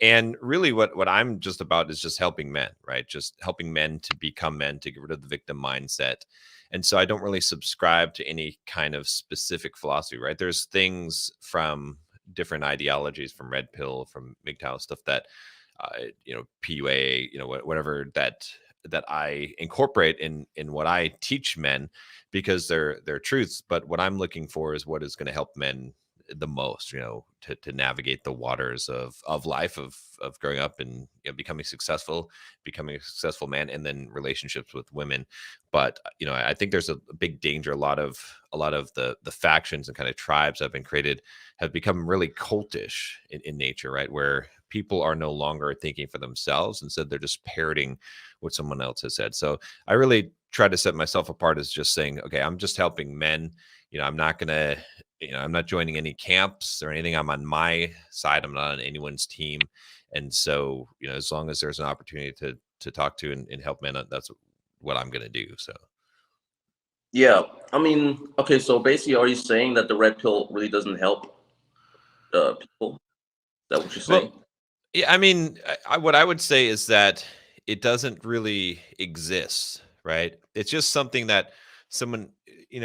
And really what I'm just about is just helping men, right? Just helping men to become men, to get rid of the victim mindset. And so I don't really subscribe to any kind of specific philosophy, right? There's things from different ideologies, from red pill, from MGTOW, stuff that PUA, whatever that I incorporate in what I teach men, because they're truths. But what I'm looking for is what is going to help men the most, to navigate the waters of life, of growing up and becoming a successful man, and then relationships with women. But I think there's a big danger. A lot of the factions and kind of tribes that have been created have become really cultish in nature, right? Where people are no longer thinking for themselves. Instead, they're just parroting what someone else has said. So I really try to set myself apart as just saying, okay, I'm just helping men. I'm not gonna, I'm not joining any camps or anything. I'm on my side. I'm not on anyone's team. And so, as long as there's an opportunity to talk to and help men, that's what I'm gonna do. So Yeah, I mean, okay, so basically, are you saying that the red pill really doesn't help people? Is that what you're saying? well, yeah, I mean, what I would say is that it doesn't really exist, right? It's just something that someone,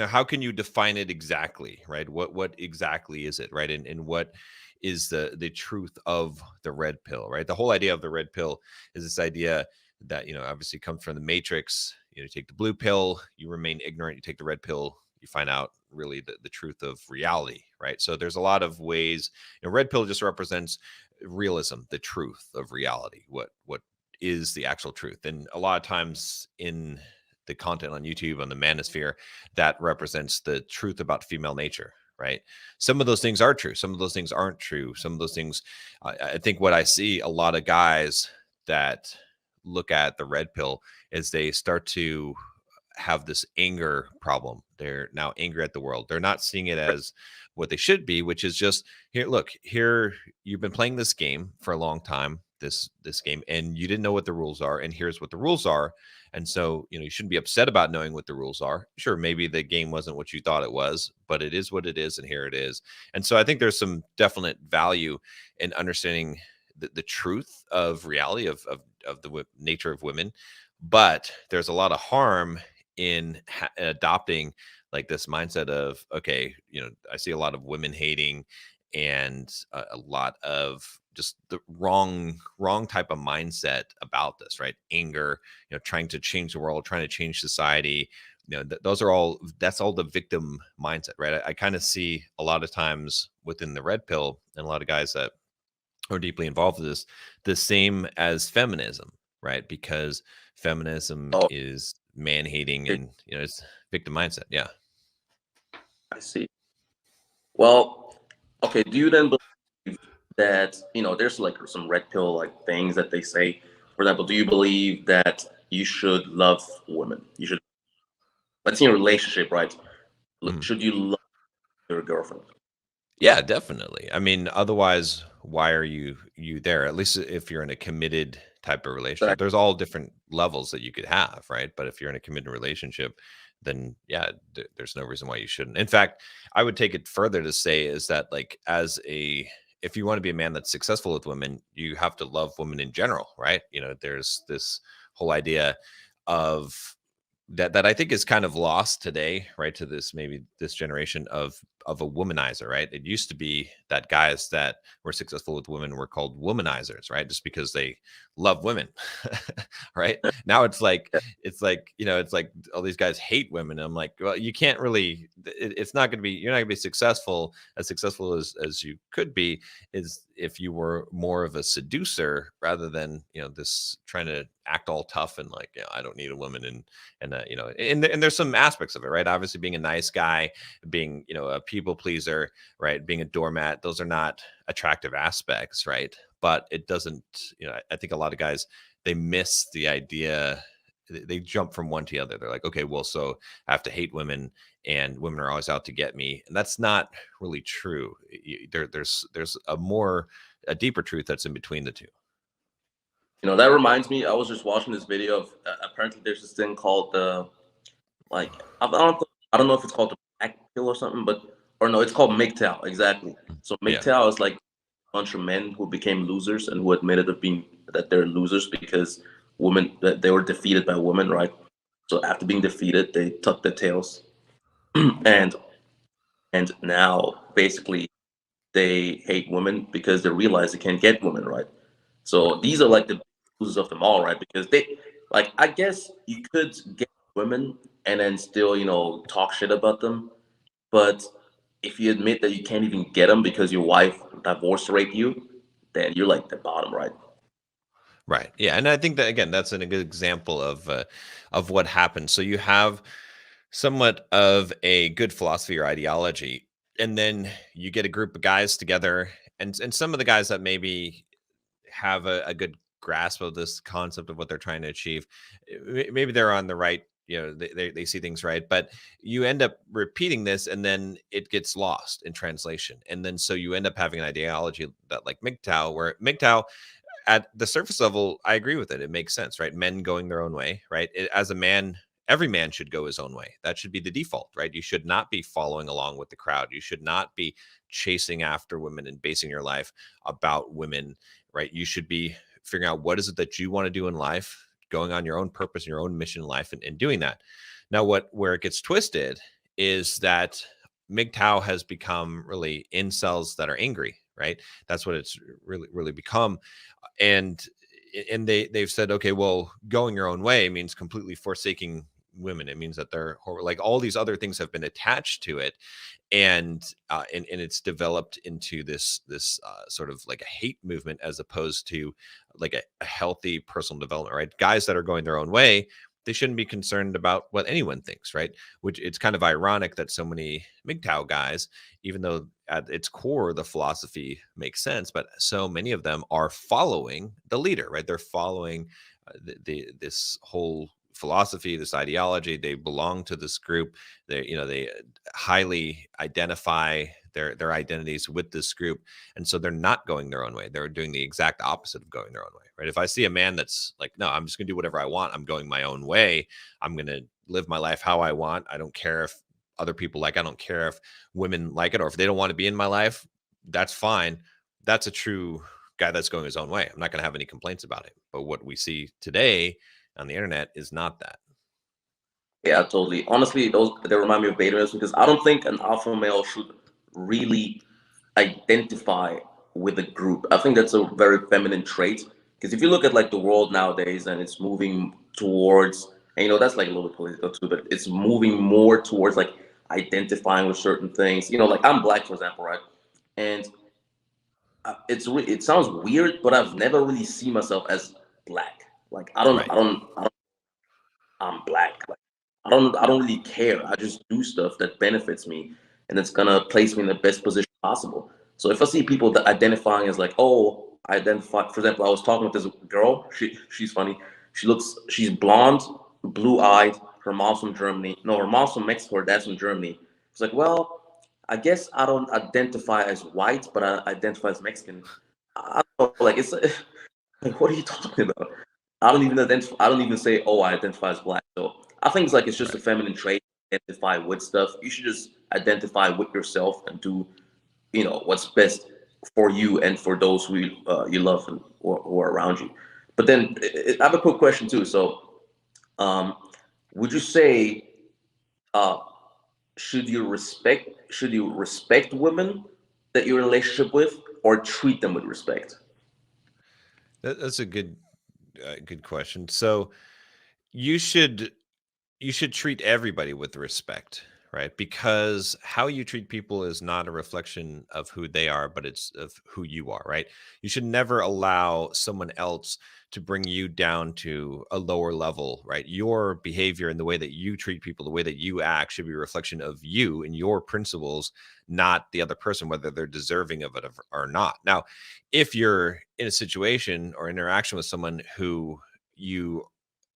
how can you define it exactly, right? What exactly is it, right? And what is the truth of the red pill, right? The whole idea of the red pill is this idea that, obviously comes from the Matrix. You take the blue pill, you remain ignorant. You take the red pill, you find out really the truth of reality, right? So there's a lot of ways. Red pill just represents realism, the truth of reality, what is the actual truth. And a lot of times in the content on YouTube, on the manosphere, that represents the truth about female nature, right? Some of those things are true, some of those things aren't true. Some of those things, I think what I see a lot of guys that look at the red pill is they start to have this anger problem. They're now angry at the world. They're not seeing it as what they should be, which is just, here, look, here, you've been playing this game for a long time, this game, and you didn't know what the rules are, and here's what the rules are. And so, you shouldn't be upset about knowing what the rules are. Sure, maybe the game wasn't what you thought it was, but it is what it is, and here it is. And so I think there's some definite value in understanding the truth of reality of the nature of women. But there's a lot of harm in adopting like this mindset of, okay, I see a lot of women hating, and a lot of just the wrong type of mindset about this, right? Anger, trying to change the world, trying to change society. That's all the victim mindset, right? I kind of see a lot of times within the red pill, and a lot of guys that are deeply involved with this, the same as feminism, right? Because feminism Oh, is man hating, and it's victim mindset. Yeah. I see. Well, okay, do you then believe that, there's like some red pill like things that they say? For example, do you believe that you should love women? You should, let's say in a relationship, right? Mhm. Should you love your girlfriend? Yeah, definitely. I mean, otherwise, why are you there? At least if you're in a committed type of relationship. Exactly. There's all different levels that you could have, right? But if you're in a committed relationship, then yeah, there's no reason why you shouldn't. In fact, I would take it further to say is that, like, if you want to be a man that's successful with women, you have to love women in general, right? There's this whole idea of that I think is kind of lost today, right? To maybe this generation of a womanizer, right? It used to be that guys that were successful with women were called womanizers, right? Just because they love women, right? Now it's like all these guys hate women. I'm like, well, you can't really. It's not going to be. You're not going to be successful as you could be, is if you were more of a seducer rather than this trying to act all tough and like, I don't need a woman. And there's some aspects of it, right? Obviously being a nice guy, being a people pleaser, right? Being a doormat, those are not attractive aspects, right? But it doesn't, I think a lot of guys, they miss the idea. They jump from one to the other. They're like, okay, well, so I have to hate women, and women are always out to get me, and that's not really true. There's a deeper truth that's in between the two. That reminds me, I was just watching this video of apparently there's this thing called the, like, I don't know if it's called the black pill or something, but or no, it's called MGTOW, exactly. So Yeah. MGTOW is like bunch of men who became losers and who admitted of being that they're losers because women that they were defeated by women, right? So after being defeated, they tucked their tails, and now basically they hate women because they realize they can't get women, right? So these are like the losers of them all, right? Because they, like, I guess you could get women and then still, talk shit about them, but if you admit that you can't even get them because your wife divorce raped you, then you're like the bottom, right? Right. Yeah, and I think that again, that's a good example of what happens. So you have somewhat of a good philosophy or ideology, and then you get a group of guys together, and some of the guys that maybe have a good grasp of this concept of what they're trying to achieve, maybe they're on the right. They see things right, but you end up repeating this, and then it gets lost in translation, and then so you end up having an ideology that like MGTOW, where MGTOW at the surface level, I agree with it. It makes sense, right? Men going their own way, right? As a man, every man should go his own way. That should be the default, right? You should not be following along with the crowd. You should not be chasing after women and basing your life about women, right? You should be figuring out what is it that you want to do in life, going on your own purpose and your own mission in life, and doing that. Now, where it gets twisted is that MGTOW has become really incels that are angry, right? That's what it's really become. And they've said, okay, well, going your own way means completely forsaking women. It means that they're like all these other things have been attached to it, and it's developed into this sort of like a hate movement as opposed to like a healthy personal development, right? Guys that are going their own way, they shouldn't be concerned about what anyone thinks, right? Which it's kind of ironic that so many MGTOW guys, even though at its core the philosophy makes sense, but so many of them are following the leader, right? They're following this whole philosophy, this ideology. They belong to this group. They highly identify their identities with this group, and so they're not going their own way. They're doing the exact opposite of going their own way, right? If I see a man that's like, no, I'm just going to do whatever I want, I'm going my own way, I'm going to live my life how I want, I don't care if other people like, I don't care if women like it, or if they don't want to be in my life, that's fine. That's a true guy that's going his own way. I'm not going to have any complaints about it. But what we see today on the internet is not that. Yeah, totally. Honestly, those they remind me of beta males because I don't think an alpha male should really identify with a group. I think that's a very feminine trait. Because if you look at like the world nowadays and it's moving towards, and that's like a little bit political too, but it's moving more towards like identifying with certain things. Like I'm black, for example, right? And it sounds weird, but I've never really seen myself as black. Like Right. I'm black. Like I don't really care. I just do stuff that benefits me and it's gonna place me in the best position possible. So if I see people that identifying as like, oh, I identify, for example, I was talking with this girl, she's funny. She's blonde, blue eyed, her mom's from Germany. No, her mom's from Mexico, her dad's from Germany. It's like, well, I guess I don't identify as white, but I identify as Mexican. I don't know, like it's like, what are you talking about? I don't even identify. I don't even say, "Oh, I identify as black." So I think it's just a Right. feminine trait. Identify with stuff. You should just identify with yourself and do, what's best for you and for those you love and or who are around you. But then I have a quick question too. So, um, would you say uh, should you respect women that you're in a relationship with, or treat them with respect? That's a good question. So you should you should treat everybody with respect, right? Because how you treat people is not a reflection of who they are, but it's of who you are, right? You should never allow someone else to bring you down to a lower level, right? Your behavior and the way that you treat people, the way that you act should be a reflection of you and your principles, not the other person, whether they're deserving of it or not. Now, if you're in a situation or interaction with someone you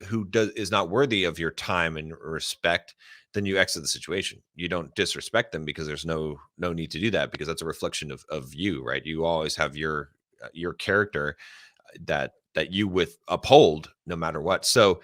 who does is not worthy of your time and respect, then you exit the situation. You don't disrespect them because there's no need to do that, because that's a reflection of you, right? You always have your character that you with uphold no matter what. So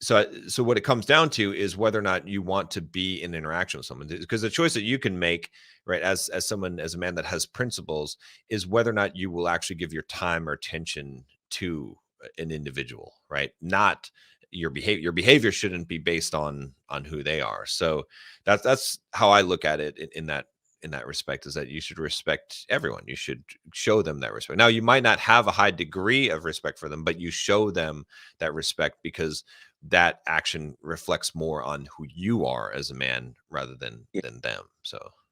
so what it comes down to is whether or not you want to be in interaction with someone, because the choice that you can make, right, as someone, as a man that has principles, is whether or not you will actually give your time or attention to an individual, right? Not your behavior. Your behavior shouldn't be based on who they are. So that's how I look at it in that respect, is that you should respect everyone. You should show them that respect. Now, you might not have a high degree of respect for them, but you show them that respect because that action reflects more on who you are as a man rather than them. So